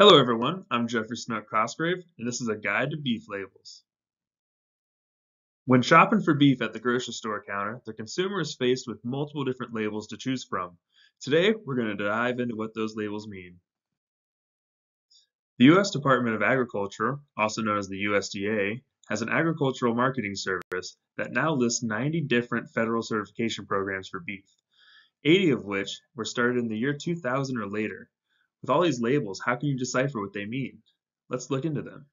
Hello everyone, I'm Jeffrey Snook Cosgrave, and this is a guide to beef labels. When shopping for beef at the grocery store counter, the consumer is faced with multiple different labels to choose from. Today, we're going to dive into what those labels mean. The U.S. Department of Agriculture, also known as the USDA, has an agricultural marketing service that now lists 90 different federal certification programs for beef, 80 of which were started in the year 2000 or later. With all these labels, how can you decipher what they mean? Let's look into them.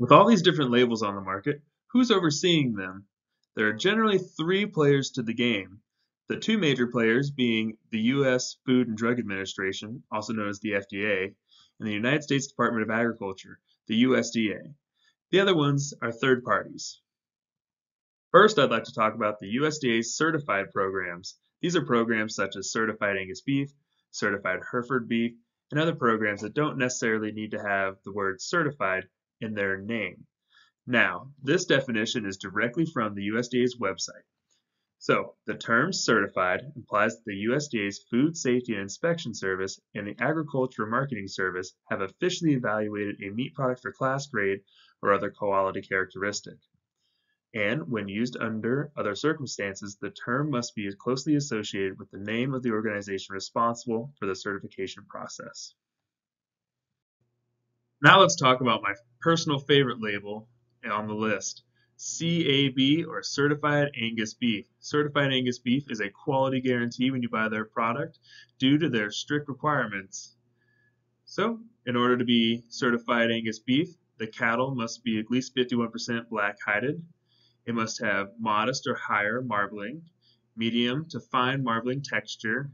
With all these different labels on the market, who's overseeing them? There are generally three players to the game. The two major players being the U.S. Food and Drug Administration, also known as the FDA, and the United States Department of Agriculture, the USDA. The other ones are third parties. First, I'd like to talk about the USDA's certified programs. These are programs such as Certified Angus Beef, Certified Hereford Beef, and other programs that don't necessarily need to have the word certified in their name. Now, this definition is directly from the USDA's website. So, the term certified implies that the USDA's Food Safety and Inspection Service and the Agriculture Marketing Service have officially evaluated a meat product for class grade or other quality characteristic. And when used under other circumstances, the term must be closely associated with the name of the organization responsible for the certification process. Now let's talk about my personal favorite label on the list, CAB or Certified Angus Beef. Certified Angus Beef is a quality guarantee when you buy their product due to their strict requirements. So, in order to be Certified Angus Beef, the cattle must be at least 51% black hided. It must have modest or higher marbling, medium to fine marbling texture,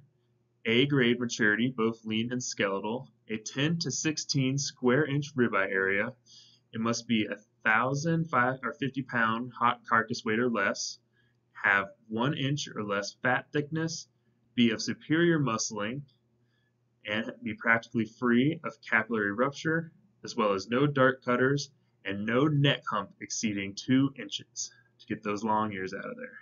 A-grade maturity, both lean and skeletal, a 10 to 16 square inch ribeye area. It must be 1,050 pound hot carcass weight or less, have 1 inch or less fat thickness, be of superior muscling, and be practically free of capillary rupture, as well as no dark cutters and no neck hump exceeding 2 inches to get those long ears out of there.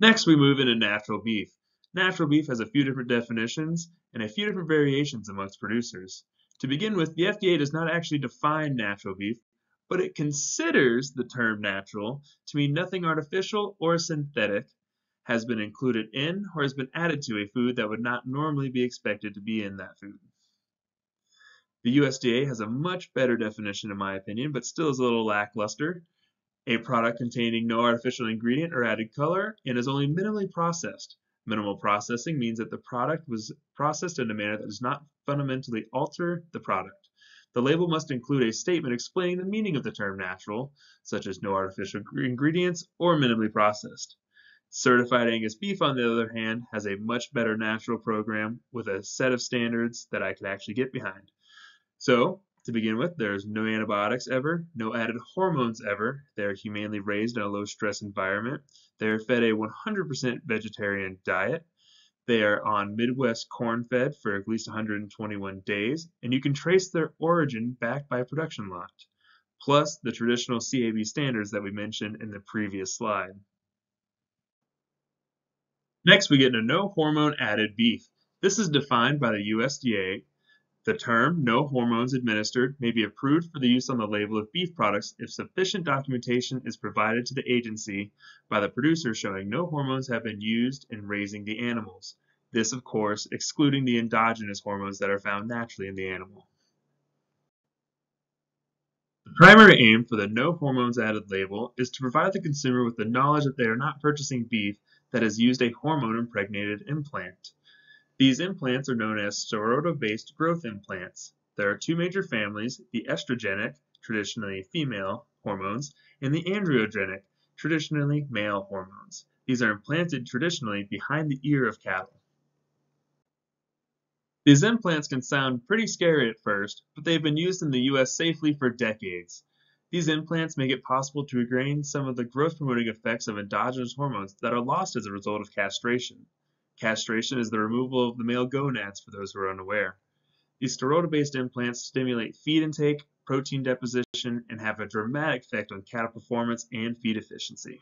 Next, we move into natural beef. Natural beef has a few different definitions and a few different variations amongst producers. To begin with, the FDA does not actually define natural beef, but it considers the term natural to mean nothing artificial or synthetic has been included in or has been added to a food that would not normally be expected to be in that food. The USDA has a much better definition in my opinion, but still is a little lackluster. A product containing no artificial ingredient or added color and is only minimally processed. Minimal processing means that the product was processed in a manner that does not fundamentally alter the product. The label must include a statement explaining the meaning of the term natural, such as no artificial ingredients or minimally processed. Certified Angus Beef, on the other hand, has a much better natural program with a set of standards that I could actually get behind. So, to begin with, there's no antibiotics ever, no added hormones ever. They're humanely raised in a low-stress environment. They're fed a 100% vegetarian diet. They are on Midwest corn-fed for at least 121 days, and you can trace their origin back by production lot, plus the traditional CAB standards that we mentioned in the previous slide. Next, we get into no hormone added beef. This is defined by the USDA. The term "no hormones administered" may be approved for the use on the label of beef products if sufficient documentation is provided to the agency by the producer showing no hormones have been used in raising the animals. This, of course, excluding the endogenous hormones that are found naturally in the animal. The primary aim for the "no hormones added" label is to provide the consumer with the knowledge that they are not purchasing beef that has used a hormone-impregnated implant. These implants are known as scleroda-based growth implants. There are two major families, the estrogenic, traditionally female, hormones, and the androgenic, traditionally male hormones. These are implanted traditionally behind the ear of cattle. These implants can sound pretty scary at first, but they've been used in the US safely for decades. These implants make it possible to regain some of the growth-promoting effects of endogenous hormones that are lost as a result of castration. Castration is the removal of the male gonads for those who are unaware. These scleroda-based implants stimulate feed intake, protein deposition, and have a dramatic effect on cattle performance and feed efficiency.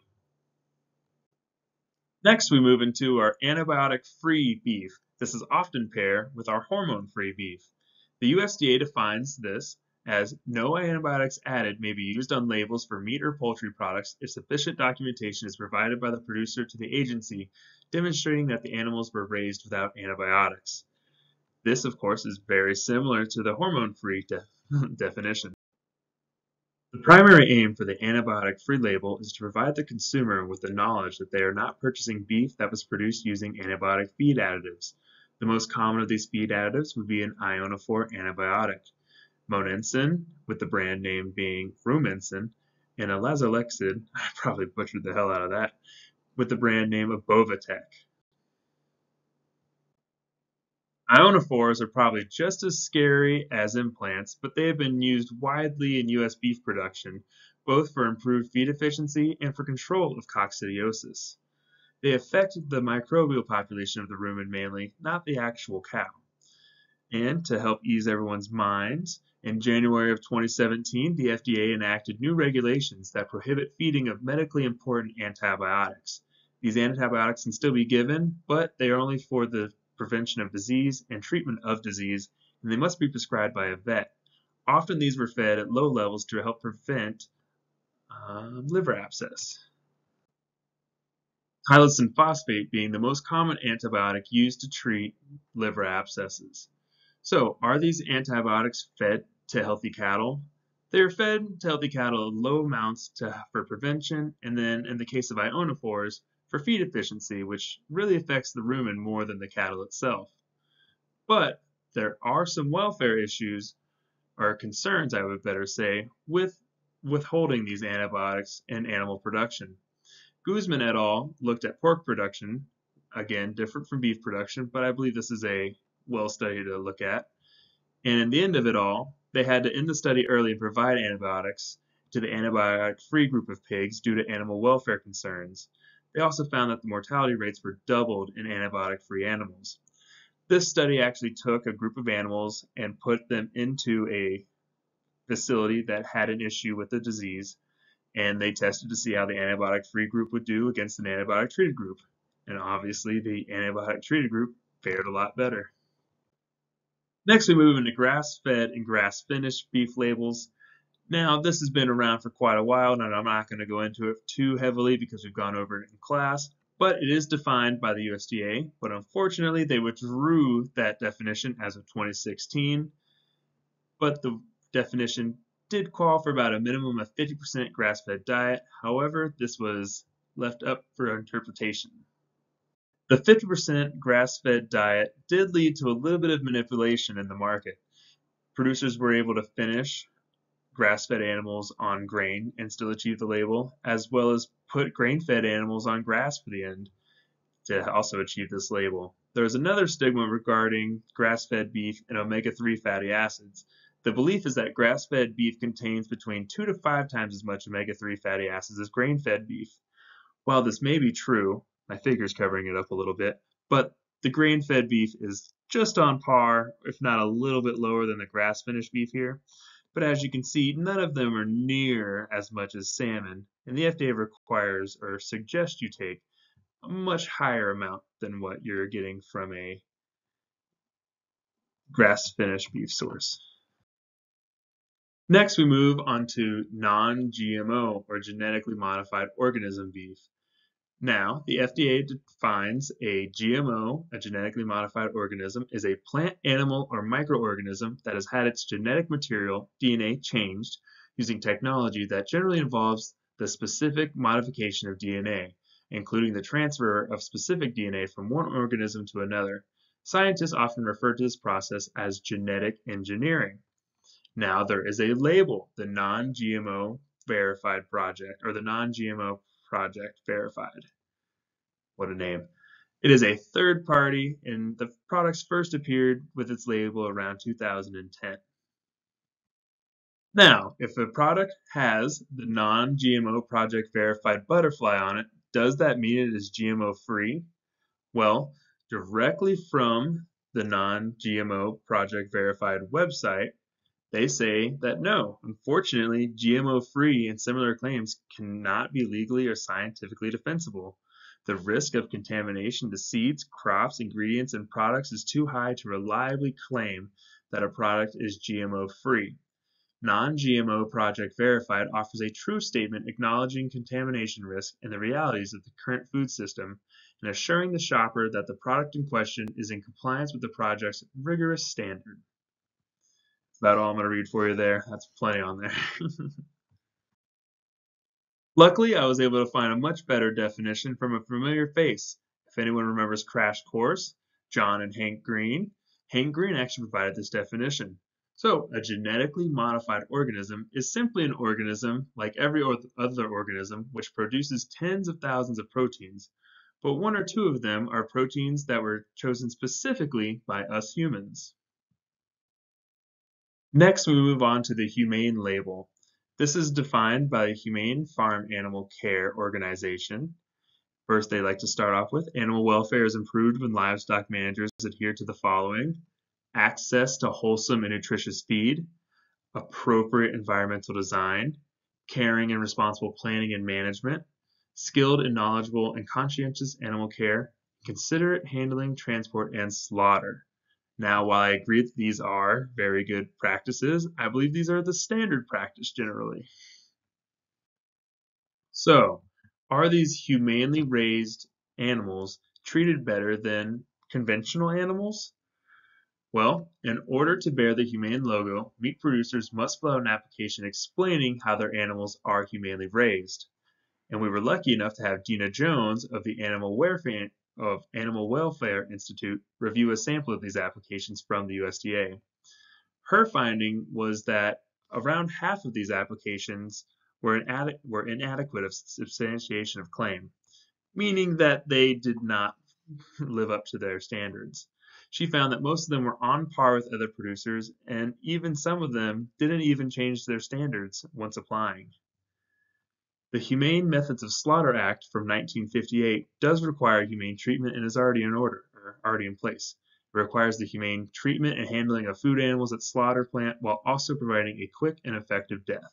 Next, we move into our antibiotic-free beef. This is often paired with our hormone-free beef. The USDA defines this as no antibiotics added may be used on labels for meat or poultry products if sufficient documentation is provided by the producer to the agency demonstrating that the animals were raised without antibiotics. This, of course, is very similar to the hormone-free definition. The primary aim for the antibiotic-free label is to provide the consumer with the knowledge that they are not purchasing beef that was produced using antibiotic feed additives. The most common of these feed additives would be an ionophore antibiotic, monensin, with the brand name being Rumensin, and a lazolexid, I probably butchered the hell out of that, with the brand name of Bovatec. Ionophores are probably just as scary as implants, but they have been used widely in U.S. beef production, both for improved feed efficiency and for control of coccidiosis. They affect the microbial population of the rumen mainly, not the actual cow. And to help ease everyone's minds, in January of 2017, the FDA enacted new regulations that prohibit feeding of medically important antibiotics. These antibiotics can still be given, but they are only for the prevention of disease and treatment of disease, and they must be prescribed by a vet. Often these were fed at low levels to help prevent liver abscess. Hyoscine phosphate being the most common antibiotic used to treat liver abscesses. So, are these antibiotics fed to healthy cattle? They are fed to healthy cattle in low amounts for prevention, and then in the case of ionophores, for feed efficiency, which really affects the rumen more than the cattle itself. But there are some welfare issues, or concerns I would better say, with withholding these antibiotics in animal production. Guzman et al. Looked at pork production, again different from beef production, but I believe this is a well study to look at. And in the end of it all, they had to end the study early and provide antibiotics to the antibiotic-free group of pigs due to animal welfare concerns. They also found that the mortality rates were doubled in antibiotic-free animals. This study actually took a group of animals and put them into a facility that had an issue with the disease, and they tested to see how the antibiotic-free group would do against an antibiotic-treated group. And obviously, the antibiotic-treated group fared a lot better. Next, we move into grass-fed and grass-finished beef labels. Now, this has been around for quite a while, and I'm not going to go into it too heavily because we've gone over it in class, but it is defined by the USDA, but unfortunately, they withdrew that definition as of 2016, but the definition did call for about a minimum of 50% grass-fed diet. However, this was left up for interpretation. The 50% grass-fed diet did lead to a little bit of manipulation in the market. Producers were able to finish grass-fed animals on grain and still achieve the label, as well as put grain-fed animals on grass for the end to also achieve this label. There is another stigma regarding grass-fed beef and omega-3 fatty acids. The belief is that grass-fed beef contains between 2 to 5 times as much omega-3 fatty acids as grain-fed beef. While this may be true, my figure's covering it up a little bit, but the grain-fed beef is just on par, if not a little bit lower than the grass-finished beef here. But as you can see, none of them are near as much as salmon, and the FDA requires or suggests you take a much higher amount than what you're getting from a grass-finished beef source. Next, we move on to non-GMO or genetically modified organism beef. Now, the FDA defines a GMO, a genetically modified organism, is a plant, animal, or microorganism that has had its genetic material, DNA, changed using technology that generally involves the specific modification of DNA, including the transfer of specific DNA from one organism to another. Scientists often refer to this process as genetic engineering. Now, there is a label, the Non-GMO Verified Project, or the Non-GMO Project Verified. What a name. It is a third party, and the products first appeared with its label around 2010. Now, if a product has the Non-GMO Project Verified butterfly on it, does that mean it is GMO free? Well, directly from the Non-GMO Project Verified website, they say that no, unfortunately, GMO-free and similar claims cannot be legally or scientifically defensible. The risk of contamination to seeds, crops, ingredients, and products is too high to reliably claim that a product is GMO-free. Non-GMO Project Verified offers a true statement acknowledging contamination risk and the realities of the current food system and assuring the shopper that the product in question is in compliance with the project's rigorous standard. That's about all I'm going to read for you there. That's plenty on there. Luckily, I was able to find a much better definition from a familiar face. If anyone remembers Crash Course, John and Hank Green actually provided this definition. So, a genetically modified organism is simply an organism like every other organism which produces tens of thousands of proteins, but one or two of them are proteins that were chosen specifically by us humans. Next, we move on to the humane label. This is defined by the Humane Farm Animal Care Organization. First, they like to start off with animal welfare is improved when livestock managers adhere to the following: access to wholesome and nutritious feed, appropriate environmental design, caring and responsible planning and management, skilled and knowledgeable and conscientious animal care, considerate handling, transport, and slaughter. Now, while I agree that these are very good practices, I believe these are the standard practice generally. So, are these humanely raised animals treated better than conventional animals? Well, in order to bear the humane logo, meat producers must fill out an application explaining how their animals are humanely raised. And we were lucky enough to have Dina Jones of the Animal Welfare Institute review a sample of these applications from the USDA. Her finding was that around half of these applications were inadequate of substantiation of claim, meaning that they did not live up to their standards. She found that most of them were on par with other producers, and even some of them didn't even change their standards once applying. The Humane Methods of Slaughter Act from 1958 does require humane treatment and is already in place. It requires the humane treatment and handling of food animals at slaughter plant while also providing a quick and effective death.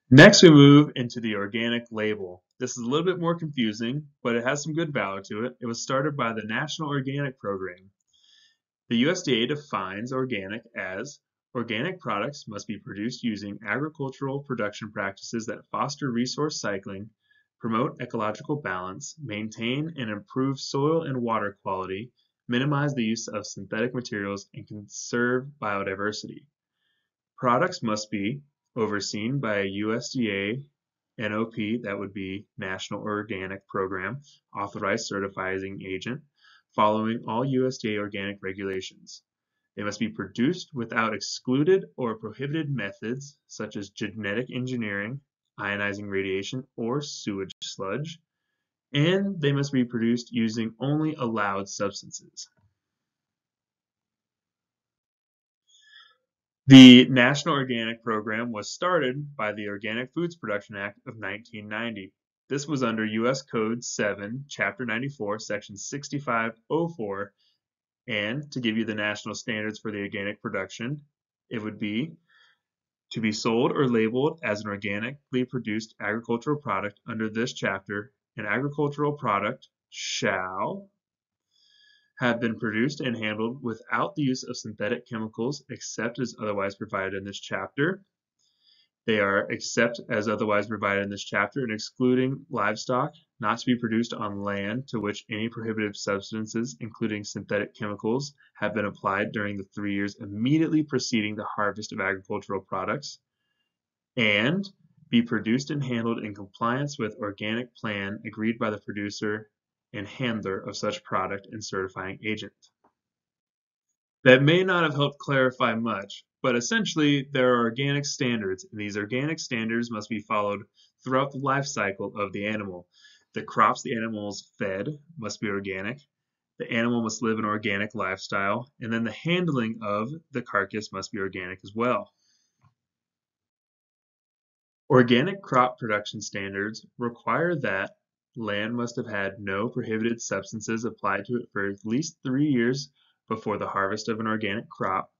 Next, we move into the organic label. This is a little bit more confusing, but it has some good value to it. It was started by the National Organic Program. The USDA defines organic as organic products must be produced using agricultural production practices that foster resource cycling, promote ecological balance, maintain and improve soil and water quality, minimize the use of synthetic materials, and conserve biodiversity. Products must be overseen by a USDA NOP, that would be National Organic Program, authorized certifying agent, following all USDA organic regulations. They must be produced without excluded or prohibited methods such as genetic engineering, ionizing radiation, or sewage sludge, and they must be produced using only allowed substances. The National Organic Program was started by the Organic Foods Production Act of 1990. This was under U.S. Code 7, Chapter 94, Section 6504, and to give you the national standards for the organic production, it would be to be sold or labeled as an organically produced agricultural product under this chapter. An agricultural product shall have been produced and handled without the use of synthetic chemicals except as otherwise provided in this chapter. They are except as otherwise provided in this chapter and excluding livestock not to be produced on land to which any prohibited substances, including synthetic chemicals, have been applied during the 3 years immediately preceding the harvest of agricultural products, and be produced and handled in compliance with organic plan agreed by the producer and handler of such product and certifying agent. That may not have helped clarify much, but essentially there are organic standards, and these organic standards must be followed throughout the life cycle of the animal. The crops the animal is fed must be organic, the animal must live an organic lifestyle, and then the handling of the carcass must be organic as well. Organic crop production standards require that land must have had no prohibited substances applied to it for at least 3 years before the harvest of an organic crop.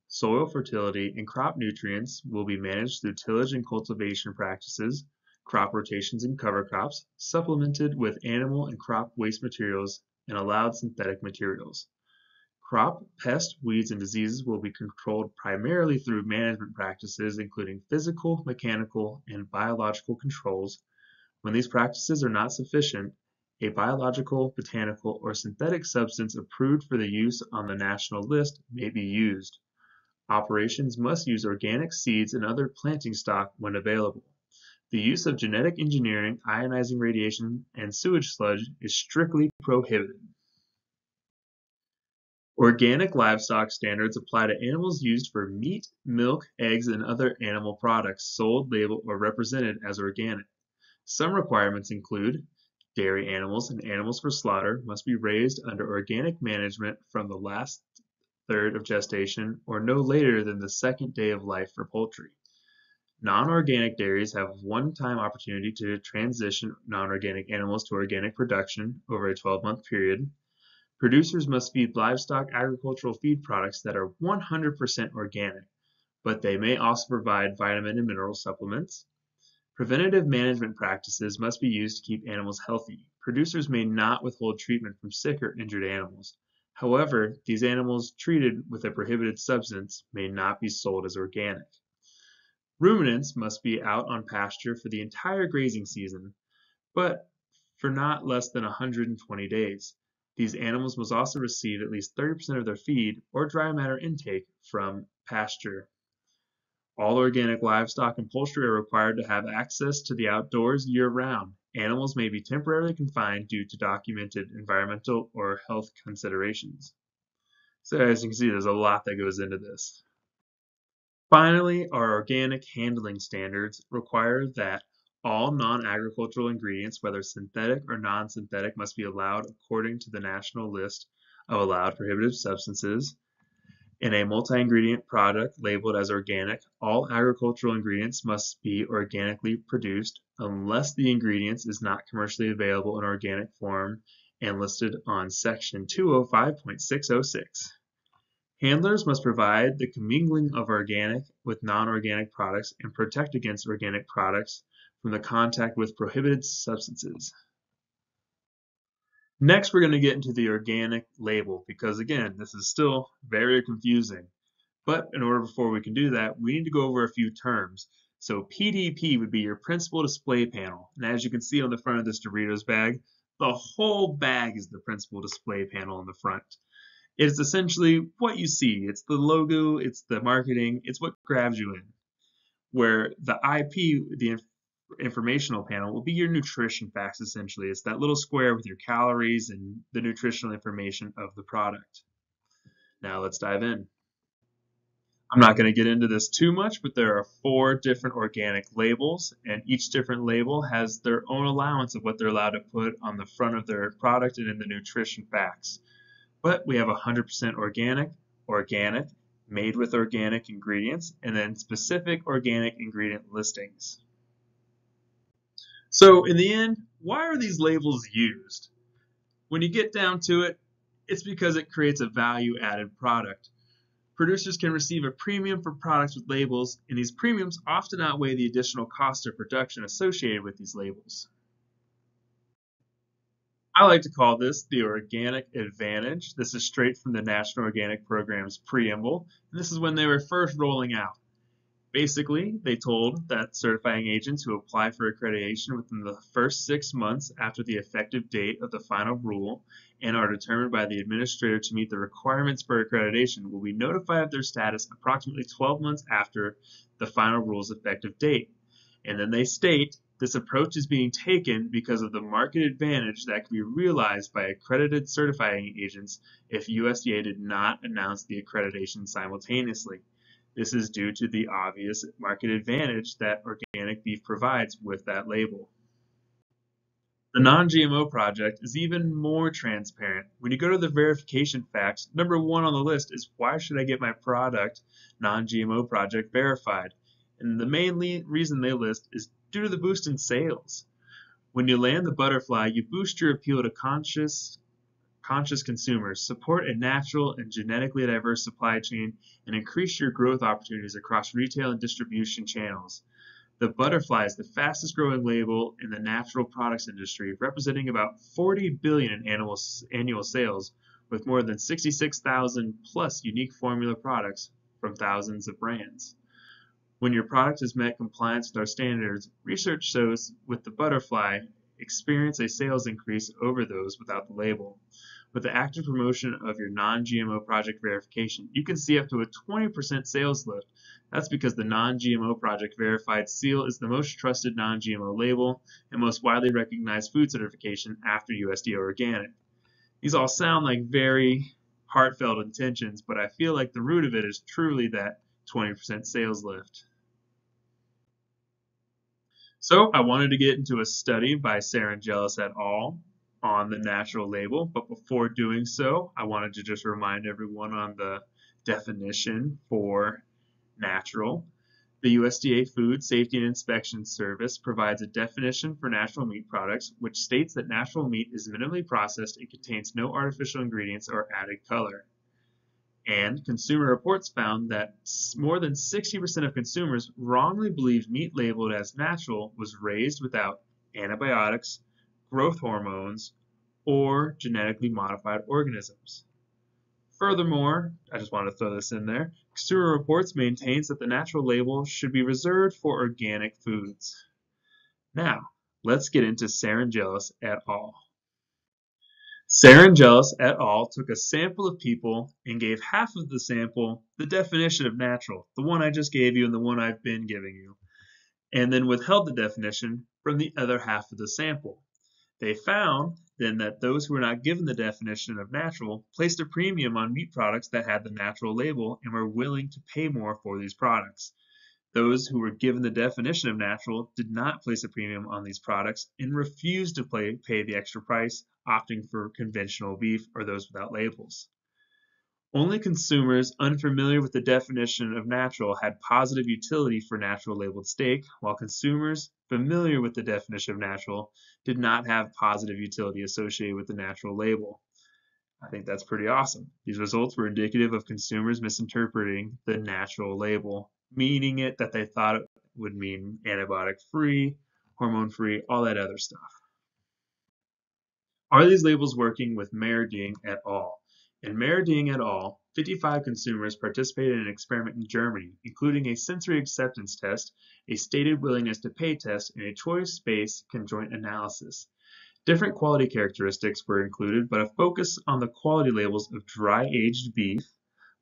Soil fertility and crop nutrients will be managed through tillage and cultivation practices. crop rotations and cover crops, supplemented with animal and crop waste materials and allowed synthetic materials. Crop pests, weeds, and diseases will be controlled primarily through management practices including physical, mechanical, and biological controls. When these practices are not sufficient, a biological, botanical, or synthetic substance approved for the use on the national list may be used. Operations must use organic seeds and other planting stock when available. The use of genetic engineering, ionizing radiation, and sewage sludge is strictly prohibited. Organic livestock standards apply to animals used for meat, milk, eggs, and other animal products sold, labeled, or represented as organic. Some requirements include dairy animals and animals for slaughter must be raised under organic management from the last third of gestation or no later than the second day of life for poultry. Non-organic dairies have one-time opportunity to transition non-organic animals to organic production over a 12-month period. Producers must feed livestock agricultural feed products that are 100% organic, but they may also provide vitamin and mineral supplements. Preventative management practices must be used to keep animals healthy. Producers may not withhold treatment from sick or injured animals. However, these animals treated with a prohibited substance may not be sold as organic. Ruminants must be out on pasture for the entire grazing season, but for not less than 120 days. These animals must also receive at least 30% of their feed or dry matter intake from pasture. All organic livestock and poultry are required to have access to the outdoors year-round. Animals may be temporarily confined due to documented environmental or health considerations. So as you can see, there's a lot that goes into this. Finally, our organic handling standards require that all non-agricultural ingredients, whether synthetic or non-synthetic, must be allowed according to the national list of allowed prohibited substances. In a multi-ingredient product labeled as organic, all agricultural ingredients must be organically produced unless the ingredients is not commercially available in organic form and listed on section 205.606. Handlers must provide the commingling of organic with non-organic products and protect against organic products from the contact with prohibited substances. Next, we're going to get into the organic label because, again, this is still very confusing. But in order before we can do that, we need to go over a few terms. So PDP would be your principal display panel. And as you can see on the front of this Doritos bag, the whole bag is the principal display panel in the front. It's essentially what you see. It's the logo, it's the marketing, it's what grabs you in. Where the IP, the informational panel, will be your nutrition facts essentially. It's that little square with your calories and the nutritional information of the product. Now let's dive in. I'm not going to get into this too much, but there are 4 different organic labels, and each different label has their own allowance of what they're allowed to put on the front of their product and in the nutrition facts. But we have 100% organic, organic, made with organic ingredients, and then specific organic ingredient listings. So in the end, why are these labels used? When you get down to it, it's because it creates a value-added product. Producers can receive a premium for products with labels, and these premiums often outweigh the additional cost of production associated with these labels. I like to call this the organic advantage. This is straight from the National Organic Program's preamble, and this is when they were first rolling out. Basically, they told that certifying agents who apply for accreditation within the first 6 months after the effective date of the final rule and are determined by the administrator to meet the requirements for accreditation will be notified of their status approximately 12 months after the final rule's effective date. And then they state, this approach is being taken because of the market advantage that can be realized by accredited certifying agents if USDA did not announce the accreditation simultaneously. This is due to the obvious market advantage that organic beef provides with that label. The non-GMO project is even more transparent. When you go to the verification facts, number 1 on the list is why should I get my product non-GMO project verified? And the main reason they list is due to the boost in sales. When you land the butterfly, you boost your appeal to conscious consumers, support a natural and genetically diverse supply chain, and increase your growth opportunities across retail and distribution channels. The butterfly is the fastest growing label in the natural products industry, representing about 40 billion in annual sales, with more than 66,000 plus unique formula products from thousands of brands. When your product has met compliance with our standards, research shows with the butterfly experience a sales increase over those without the label. With the active promotion of your non-GMO project verification, you can see up to a 20% sales lift. That's because the non-GMO project verified seal is the most trusted non-GMO label and most widely recognized food certification after USDA organic. These all sound like very heartfelt intentions, but I feel like the root of it is truly that 20% sales lift. So I wanted to get into a study by Sarangelis et al. On the natural label, but before doing so, I wanted to just remind everyone on the definition for natural. The USDA Food Safety and Inspection Service provides a definition for natural meat products, which states that natural meat is minimally processed and contains no artificial ingredients or added color. And Consumer Reports found that more than 60% of consumers wrongly believed meat labeled as natural was raised without antibiotics, growth hormones, or genetically modified organisms. Furthermore, I just wanted to throw this in there, Consumer Reports maintains that the natural label should be reserved for organic foods. Now, let's get into Sarangelis et al. Sarangelis et al. Took a sample of people and gave half of the sample the definition of natural, the one I just gave you and the one I've been giving you, and then withheld the definition from the other half of the sample. They found then that those who were not given the definition of natural placed a premium on meat products that had the natural label and were willing to pay more for these products. Those who were given the definition of natural did not place a premium on these products and refused to pay the extra price, opting for conventional beef or those without labels. Only consumers unfamiliar with the definition of natural had positive utility for natural labeled steak, while consumers familiar with the definition of natural did not have positive utility associated with the natural label. I think that's pretty awesome. These results were indicative of consumers misinterpreting the natural label, meaning it that they thought it would mean antibiotic-free, hormone-free, all that other stuff. Are these labels working with Mehrding et al.? In Mehrding et al., 55 consumers participated in an experiment in Germany, including a sensory acceptance test, a stated willingness to pay test, and a choice-based conjoint analysis. Different quality characteristics were included, but a focus on the quality labels of dry-aged beef,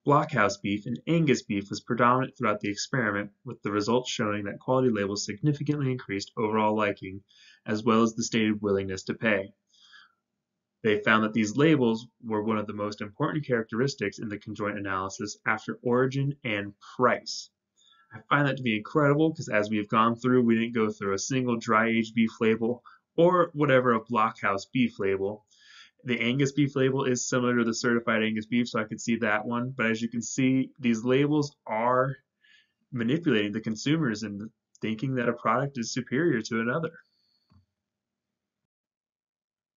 blockhouse beef, and Angus beef was predominant throughout the experiment, with the results showing that quality labels significantly increased overall liking, as well as the stated willingness to pay. They found that these labels were one of the most important characteristics in the conjoint analysis after origin and price. I find that to be incredible because as we've gone through, we didn't go through a single dry-aged beef label or whatever a blockhouse beef label. The Angus beef label is similar to the certified Angus beef, so I could see that one. But as you can see, these labels are manipulating the consumers and thinking that a product is superior to another.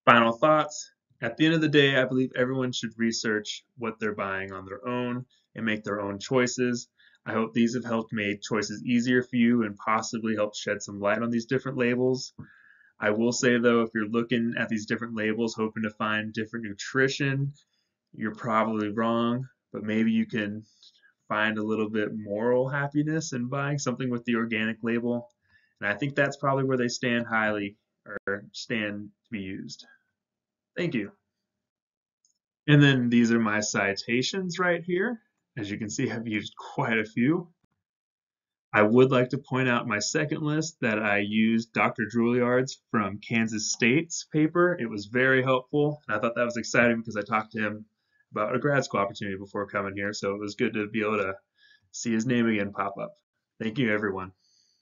Final thoughts. At the end of the day, I believe everyone should research what they're buying on their own and make their own choices. I hope these have helped make choices easier for you and possibly help shed some light on these different labels. I will say though, if you're looking at these different labels hoping to find different nutrition, you're probably wrong, but maybe you can find a little bit moral happiness in buying something with the organic label. And I think that's probably where they stand highly or stand to be used. Thank you. And then these are my citations right here. As you can see, I've used quite a few. I would like to point out my second list that I used Dr. Juilliard's from Kansas State's paper. It was very helpful, and I thought that was exciting because I talked to him about a grad school opportunity before coming here, so it was good to be able to see his name again pop up. Thank you, everyone.